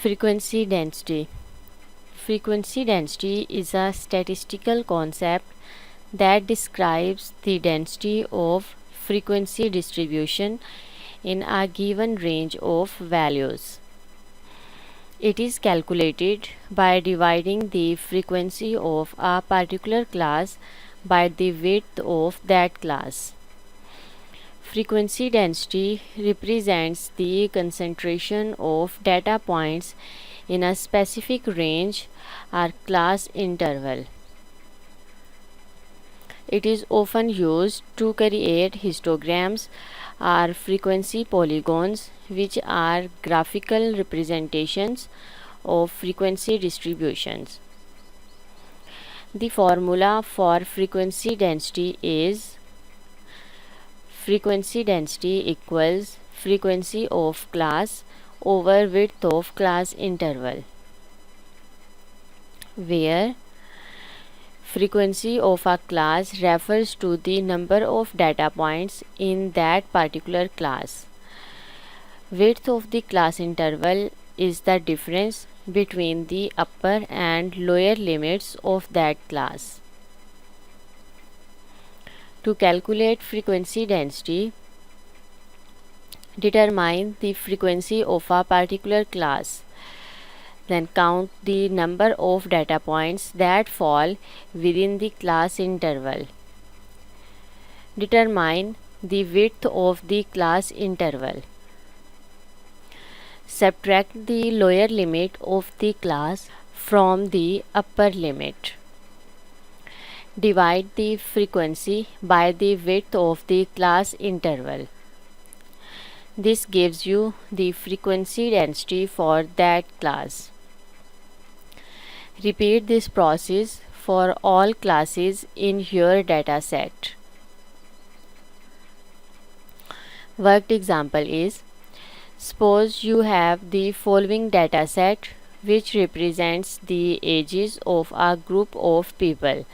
Frequency density. Frequency density is a statistical concept that describes the density of frequency distribution in a given range of values. It is calculated by dividing the frequency of a particular class by the width of that class. Frequency density represents the concentration of data points in a specific range or class interval. It is often used to create histograms or frequency polygons, which are graphical representations of frequency distributions. The formula for frequency density is frequency density equals frequency of class over width of class interval, where frequency of a class refers to the number of data points in that particular class. Width of the class interval is the difference between the upper and lower limits of that class. To calculate frequency density, determine the frequency of a particular class. Then count the number of data points that fall within the class interval. Determine the width of the class interval. Subtract the lower limit of the class from the upper limit. Divide the frequency by the width of the class interval. This gives you the frequency density for that class. Repeat this process for all classes in your data set. Worked example is, suppose you have the following data set which represents the ages of a group of people.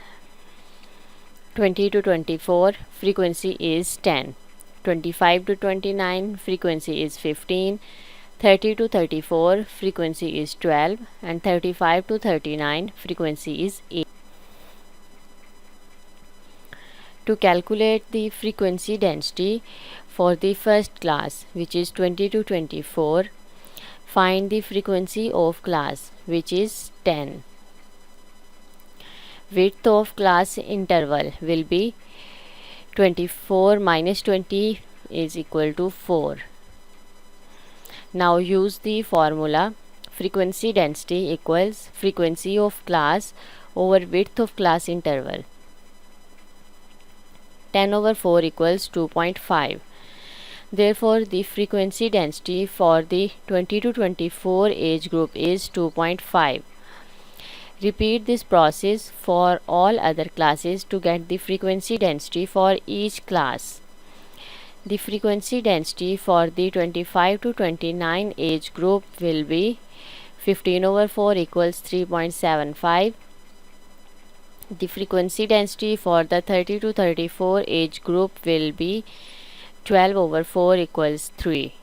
20 to 24, frequency is 10. 25 to 29, frequency is 15. 30 to 34, frequency is 12. And 35 to 39, frequency is 8. To calculate the frequency density for the first class, which is 20 to 24, find the frequency of class, which is 10. Width of class interval will be 24 minus 20 is equal to 4. Now use the formula frequency density equals frequency of class over width of class interval. 10 over 4 equals 2.5. Therefore, the frequency density for the 20 to 24 age group is 2.5. Repeat this process for all other classes to get the frequency density for each class. The frequency density for the 25 to 29 age group will be 15 over 4 equals 3.75. The frequency density for the 30 to 34 age group will be 12 over 4 equals 3.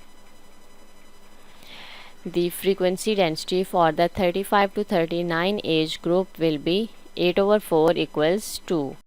The frequency density for the 35 to 39 age group will be 8 over 4 equals 2.